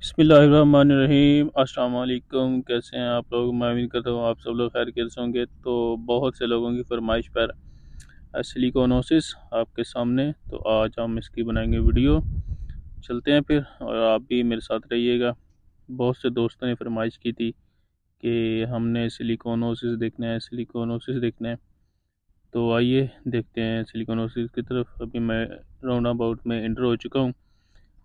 बिस्मिल्लाहिर्रहमानिर्रहीम। अस्सलाम वालेकुम। कैसे हैं आप लोग? मैं उम्मीद करता हूँ आप सब लोग खैर कैसे होंगे। तो बहुत से लोगों की फरमाइश पर सिलिकॉनोसिस आपके सामने, तो आज हम इसकी बनाएंगे वीडियो। चलते हैं फिर, और आप भी मेरे साथ रहिएगा। बहुत से दोस्तों ने फरमाइश की थी कि हमने सिलिकॉनोसिस देखना है, सिलिकॉनोसिस देखना है। तो आइए देखते हैं सिलिकॉनोसिस की तरफ। अभी मैं राउंड अबाउट में इंटर हो चुका हूँ।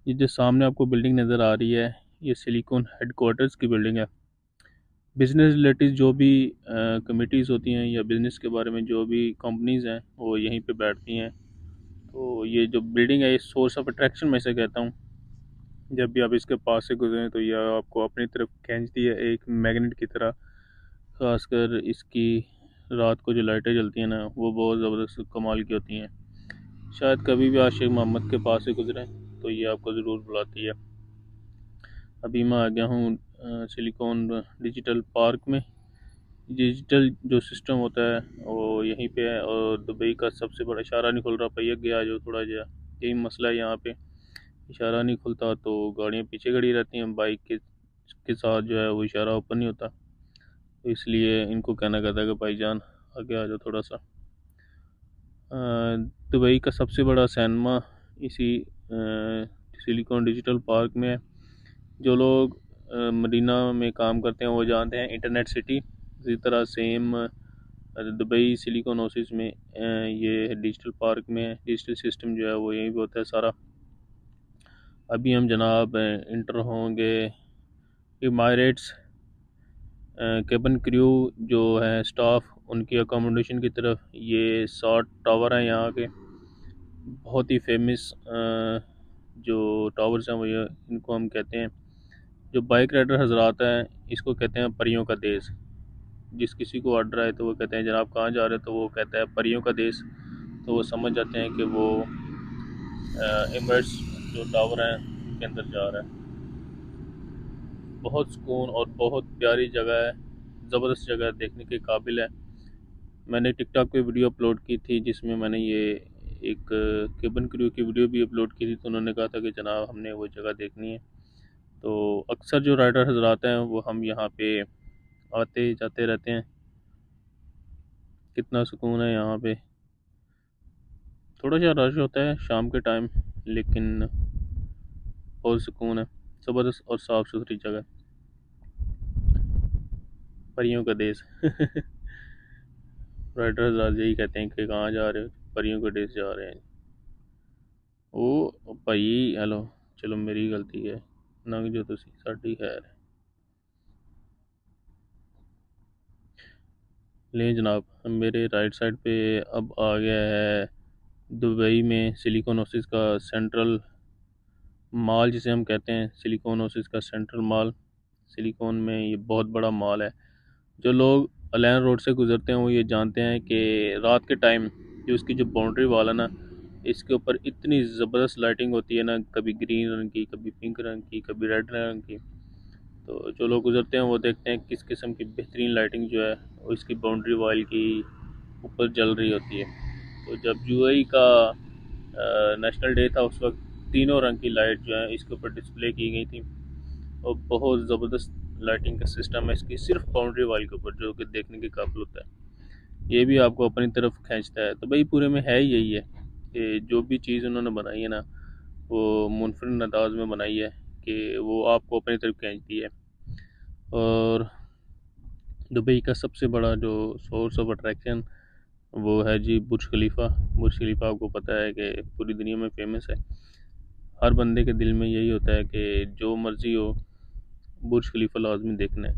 ये जो सामने आपको बिल्डिंग नज़र आ रही है, ये सिलिकॉन हेडक्वार्टर्स की बिल्डिंग है। बिज़नेस रिलेटेड जो भी कमिटीज़ होती हैं या बिज़नेस के बारे में जो भी कंपनीज़ हैं वो यहीं पे बैठती हैं। तो ये जो बिल्डिंग है, ये सोर्स ऑफ अट्रैक्शन में से कहता हूँ। जब भी आप इसके पास से गुजरें तो यह आपको अपनी तरफ खींचती है एक मैग्नेट की तरह। खासकर इसकी रात को जो लाइटें जलती हैं ना, वो बहुत ज़बरदस्त कमाल की होती हैं। शायद कभी भी आशिक मोहम्मद के पास से गुजरें तो ये आपको ज़रूर बुलाती है। अभी मैं आ गया हूँ सिलिकॉन डिजिटल पार्क में। डिजिटल जो सिस्टम होता है वो यहीं पे है, और दुबई का सबसे बड़ा इशारा नहीं खुल रहा, पहिया गया जो थोड़ा जा, यही मसला है यहाँ पे। इशारा नहीं खुलता तो गाड़ियाँ पीछे खड़ी रहती हैं, बाइक के साथ जो है वो इशारा ओपन नहीं होता। तो इसलिए इनको कहना कहता है कि भाईजान आगे आ जाओ थोड़ा सा। अ, दुबई का सबसे बड़ा सिनेमा इसी सिलिकॉन डिजिटल पार्क में है। जो लोग मदीना में काम करते हैं वो जानते हैं इंटरनेट सिटी। इसी तरह सेम दुबई सिलिकॉन ओसिस में ये डिजिटल पार्क में डिजिटल सिस्टम जो है वो यहीं पे होता है सारा। अभी हम जनाब इंटर होंगे इमारेट्स केबन क्रू जो है स्टाफ उनकी अकोमोडेशन की तरफ। ये 60 टावर हैं यहाँ के, बहुत ही फेमस जो टावर्स हैं वो ये, इनको हम कहते हैं, जो बाइक राइडर हजरात हैं इसको कहते हैं परियों का देश। जिस किसी को ऑर्डर आए तो वो कहते हैं जनाब कहाँ जा रहे हैं, तो वो कहता है परियों का देश। तो वो समझ जाते हैं कि वो एमिरेट्स जो टावर हैं उनके अंदर जा रहा है। बहुत सुकून और बहुत प्यारी जगह है, ज़बरदस्त जगह है, देखने के काबिल है। मैंने टिकटॉक पे वीडियो अपलोड की थी जिसमें मैंने ये एक केबन क्रू की वीडियो भी अपलोड की थी। तो उन्होंने कहा था कि जनाब हमने वो जगह देखनी है। तो अक्सर जो राइडर हजरात हैं वो हम यहाँ पे आते जाते रहते हैं। कितना सुकून है यहाँ पे। थोड़ा सा रश होता है शाम के टाइम, लेकिन बहुत सुकून है। ज़बरदस्त और साफ़ सुथरी जगह, परियों का देश। राइडर्स आज यही कहते हैं कि कहाँ जा रहे हो, परियों का देश जा रहे हैं। ओ भाई हेलो, चलो मेरी गलती है, नंग जो तुसी साडी खैर। ले जनाब, मेरे राइट साइड पे अब आ गया है दुबई में सिलिकॉन ओसिस का सेंट्रल मॉल, जिसे हम कहते हैं सिलिकॉन ओसिस का सेंट्रल मॉल। सिलिकॉन में ये बहुत बड़ा मॉल है। जो लोग अलैन रोड से गुजरते हैं वो ये जानते हैं कि रात के टाइम जो इसकी जो बाउंड्री वाल है ना, इसके ऊपर इतनी ज़बरदस्त लाइटिंग होती है ना, कभी ग्रीन रंग की, कभी पिंक रंग की, कभी रेड रंग की। तो जो लोग गुजरते हैं वो देखते हैं किस किस्म की बेहतरीन लाइटिंग जो है वो इसकी बाउंड्री वाल की ऊपर जल रही होती है। तो जब यूएई का नेशनल डे था उस वक्त तीनों रंग की लाइट जो है इसके ऊपर डिस्प्ले की गई थी। और बहुत ज़बरदस्त लाइटिंग का सिस्टम है इसकी, सिर्फ बाउंड्री वाल के ऊपर, जो कि देखने के काबिल होता है। ये भी आपको अपनी तरफ खींचता है। तो भाई पूरे में है यही है कि जो भी चीज़ उन्होंने बनाई है ना, वो मुनफरद अंदाज में बनाई है कि वो आपको अपनी तरफ खींचती है। और दुबई का सबसे बड़ा जो सोर्स ऑफ अट्रैक्शन वो है जी बुर्ज खलीफा। बुर्ज खलीफा आपको पता है कि पूरी दुनिया में फेमस है। हर बंदे के दिल में यही होता है कि जो मर्ज़ी हो, बुर्ज खलीफा लाजमी देखना है।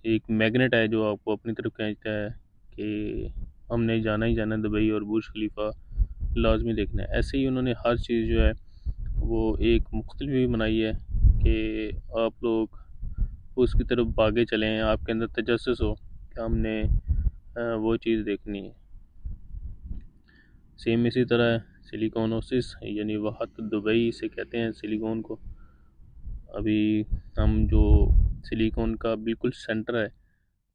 एक मैग्नेट है जो आपको अपनी तरफ खींचता है कि हमने जाना ही जाना है दुबई, और बुर्ज खलीफा लाजमी देखना है। ऐसे ही उन्होंने हर चीज़ जो है वो एक मुख्तलिफ भी बनाई है कि आप लोग उसकी तरफ भागे चलें, आपके अंदर तजस्सुस हो कि हमने वो चीज़ देखनी है। सेम इसी तरह सिलिकॉनोसिस, यानी वहत दुबई से कहते हैं सिलिकॉन को। अभी हम जो सिलिकॉन का बिल्कुल सेंटर है,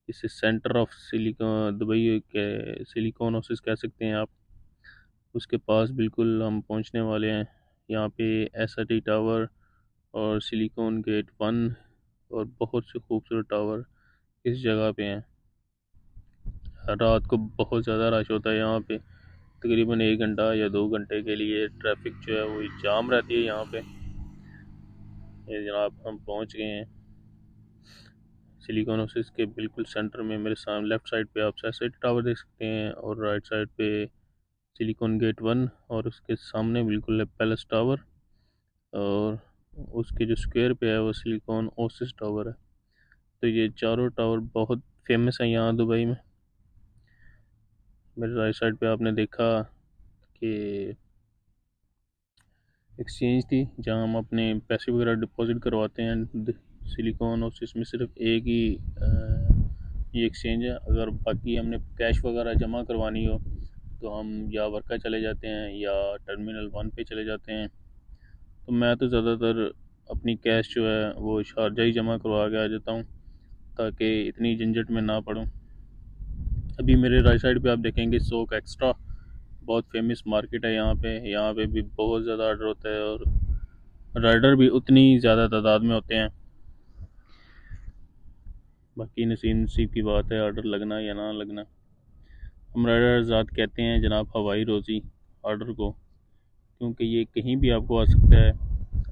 इसे सेंटर ऑफ सिलिकॉन दुबई के सिलिकॉनोसिस कह सकते हैं आप, उसके पास बिल्कुल हम पहुंचने वाले हैं। यहाँ पे एसआरटी टावर और सिलिकॉन गेट 1 और बहुत से खूबसूरत टावर इस जगह पे हैं। रात को बहुत ज़्यादा रश होता है यहाँ पे, तकरीबन 1 घंटा या 2 घंटे के लिए ट्रैफिक जो है वो जाम रहती है यहाँ पे। ये जनाब हम पहुँच गए हैं सिलिकॉन ओसिस के बिल्कुल सेंटर में। मेरे सामने लेफ़्ट साइड पे आप सैसेट टावर देख सकते हैं और राइट साइड पे सिलिकॉन गेट 1 और उसके सामने बिल्कुल है पैलेस टावर और उसके जो स्क्वायर पे है वो सिलिकॉन ओसिस टावर है। तो ये चारों टावर बहुत फेमस है यहाँ दुबई में। मेरे राइट साइड पे आपने देखा कि एक्सचेंज थी जहाँ हम अपने पैसे वगैरह डिपॉजिट करवाते हैं। सिलिकॉन ओसिस में सिर्फ एक ही ये एक्सचेंज है। अगर बाकी हमने कैश वगैरह जमा करवानी हो तो हम या वर्का चले जाते हैं या टर्मिनल 1 पे चले जाते हैं। तो मैं तो ज़्यादातर अपनी कैश जो है वो शारजा ही जमा करवा के आ जाता हूँ ताकि इतनी झंझट में ना पड़ूँ। अभी मेरे राइट साइड पे आप देखेंगे सोक एक्स्ट्रा, बहुत फेमस मार्केट है यहाँ पे भी बहुत ज़्यादा ऑर्डर होता है और राइडर भी उतनी ज़्यादा तादाद में होते हैं। बाकी नसीब की बात है ऑर्डर लगना या ना लगना। हम राइडर आज़ाद कहते हैं जनाब हवाई रोज़ी ऑर्डर को, क्योंकि ये कहीं भी आपको आ सकता है।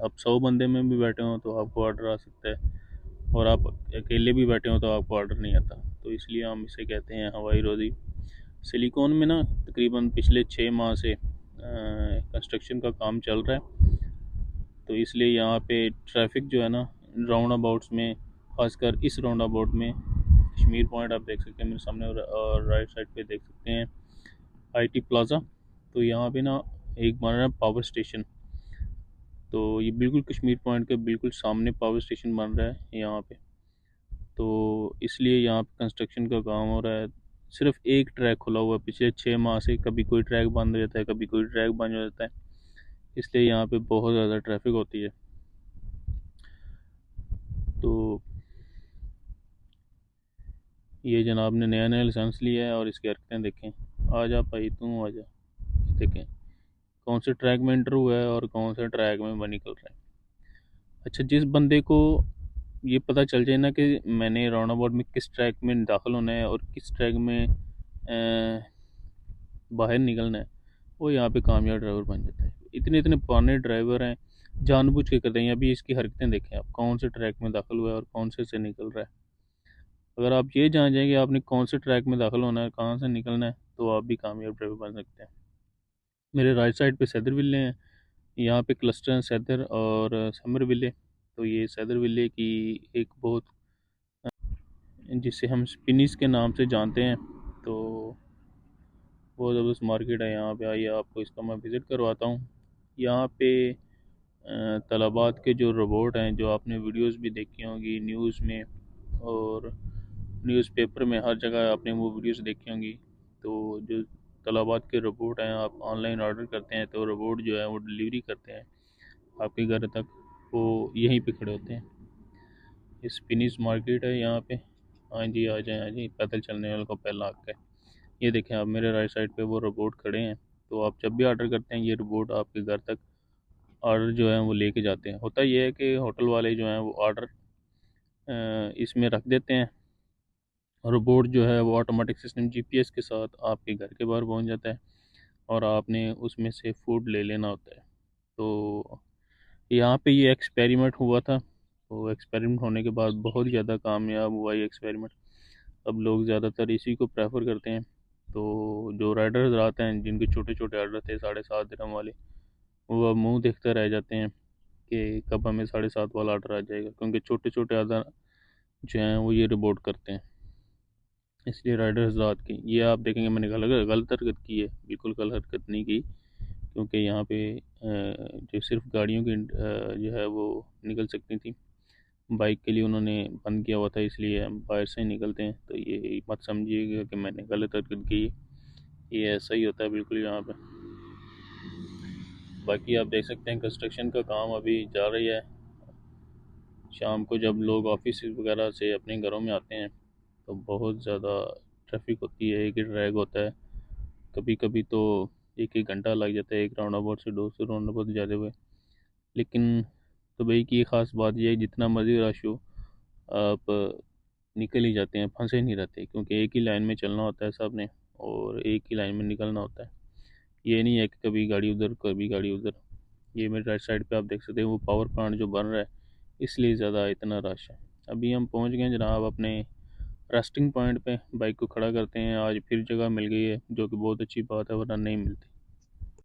आप 100 बंदे में भी बैठे हों तो आपको ऑर्डर आ सकता है और आप अकेले भी बैठे हों तो आपको ऑर्डर नहीं आता। तो इसलिए हम इसे कहते हैं हवाई रोज़ी। सिलिकॉन में ना तकरीबन पिछले 6 माह से कंस्ट्रक्शन का काम चल रहा है, तो इसलिए यहाँ पे ट्रैफिक जो है ना राउंड अबाउट्स में, खासकर इस राउंड अबाउट में कश्मीर पॉइंट आप देख सकते हैं मेरे सामने और राइट साइड पे देख सकते हैं आईटी प्लाज़ा। तो यहाँ पे ना एक बन रहा है पावर स्टेशन। तो ये बिल्कुल कश्मीर पॉइंट के बिल्कुल सामने पावर स्टेशन बन रहा है यहाँ पे। तो इसलिए यहाँ पे कंस्ट्रक्शन का काम हो रहा है। सिर्फ एक ट्रैक खुला हुआ है पिछले 6 माह से, कभी कोई ट्रैक बंद हो जाता है कभी कोई ट्रैक बंद हो जाता है, इसलिए यहाँ पे बहुत ज़्यादा ट्रैफिक होती है। तो ये जनाब ने नया नया लाइसेंस लिया है और इसकी हरकतें देखें। आ जा भाई तू आ जा, देखें कौन से ट्रैक में इंटर हुआ है और कौन से ट्रैक में वह निकल रहा है। अच्छा, जिस बंदे को ये पता चल जाए ना कि मैंने राउंड अबाउट में किस ट्रैक में दाखिल होना है और किस ट्रैक में बाहर निकलना है, वो यहाँ पे कामयाब ड्राइवर बन जाता है। इतने इतने पुराने ड्राइवर हैं जानबूझ के करते हैं। अभी इसकी हरकतें देखें आप, कौन से ट्रैक में दाखिल हुआ है और कौन से निकल रहा है। अगर आप ये जान जाएँ कि आपने कौन से ट्रैक में दाखिल होना है कहाँ से निकलना है तो आप भी कामयाब ड्राइवर बन सकते हैं। मेरे राइट साइड पे सैदर विले हैं, यहाँ पे क्लस्टर हैं सैदर और समर विले। तो ये सैदर विले की एक बहुत जिसे हम स्पिनिस के नाम से जानते हैं, तो बहुत ज़बरदस्त मार्केट है। यहाँ पे आइए आपको इसका मैं विज़िट करवाता हूँ। यहाँ पे तलबात के जो रोबोट हैं, जो आपने वीडियोस भी देखी होंगी न्यूज़ में और न्यूज़पेपर में, हर जगह आपने वो वीडियोस देखी होंगी। तो जो तलबात के रोबोट हैं, आप ऑनलाइन ऑर्डर करते हैं तो रोबोट जो है वो डिलीवरी करते हैं आपके घर तक, वो यहीं पे खड़े होते हैं। ये स्पिनिश मार्केट है यहाँ पे। हाँ जी आ जाएँ आ जाएँ, पैदल चलने वाले को पहला हक है। ये देखें आप, मेरे राइट साइड पे वो रोबोट खड़े हैं। तो आप जब भी ऑर्डर करते हैं ये रोबोट आपके घर तक ऑर्डर जो है वो लेके जाते हैं। होता ये है कि होटल वाले जो हैं वो ऑर्डर इसमें रख देते हैं, रोबोट जो है वो ऑटोमेटिक सिस्टम जीपीएस के साथ आपके घर के बाहर पहुंच जाता है और आपने उसमें से फूड ले लेना होता है। तो यहाँ पे ये एक्सपेरिमेंट हुआ था, तो एक्सपेरिमेंट होने के बाद बहुत ज़्यादा कामयाब हुआ ये एक्सपेरिमेंट। अब लोग ज़्यादातर इसी को प्रेफर करते हैं। तो जो राइडर्स आते हैं जिनके छोटे छोटे ऑर्डर थे 7.5 दिरहम वाले, वो अब मुंह देखते रह जाते हैं कि कब हमें 7.5 वाला ऑर्डर आ जाएगा, क्योंकि छोटे छोटे ऑर्डर जो हैं वो ये रिपोर्ट करते हैं। इसलिए राइडर्स रात की ये आप देखेंगे मैंने गलत हरकत की है, बिल्कुल गलत हरकत नहीं की, क्योंकि यहाँ पे जो सिर्फ गाड़ियों की जो है वो निकल सकती थी, बाइक के लिए उन्होंने बंद किया हुआ था, इसलिए हम बाहर से ही निकलते हैं। तो ये मत समझिएगा कि मैंने गलत हरकत की है, ये ऐसा ही होता है बिल्कुल यहाँ पे। बाकी आप देख सकते हैं कंस्ट्रक्शन का काम अभी जा रही है। शाम को जब लोग ऑफिस वगैरह से अपने घरों में आते हैं तो बहुत ज़्यादा ट्रैफिक होती है, एक ही ट्रैक होता है। कभी कभी तो एक एक घंटा लग जाता है एक राउंड अबाउट से दूसरे राउंड अबाउट जाते हुए। लेकिन दुबई की ख़ास बात यह है जितना मर्ज़ी रश हो आप निकल ही जाते हैं, फंसे नहीं रहते, क्योंकि एक ही लाइन में चलना होता है सब ने और एक ही लाइन में निकलना होता है। ये नहीं है कि कभी गाड़ी उधर कभी गाड़ी उधर। ये मेरे राइट साइड पे आप देख सकते हैं वो पावर प्लांट जो बन रहा है, इसलिए ज़्यादा इतना रश है। अभी हम पहुंच गए जनाब अपने रेस्टिंग पॉइंट पे, बाइक को खड़ा करते हैं। आज फिर जगह मिल गई है जो कि बहुत अच्छी बात है, वरना नहीं मिलती।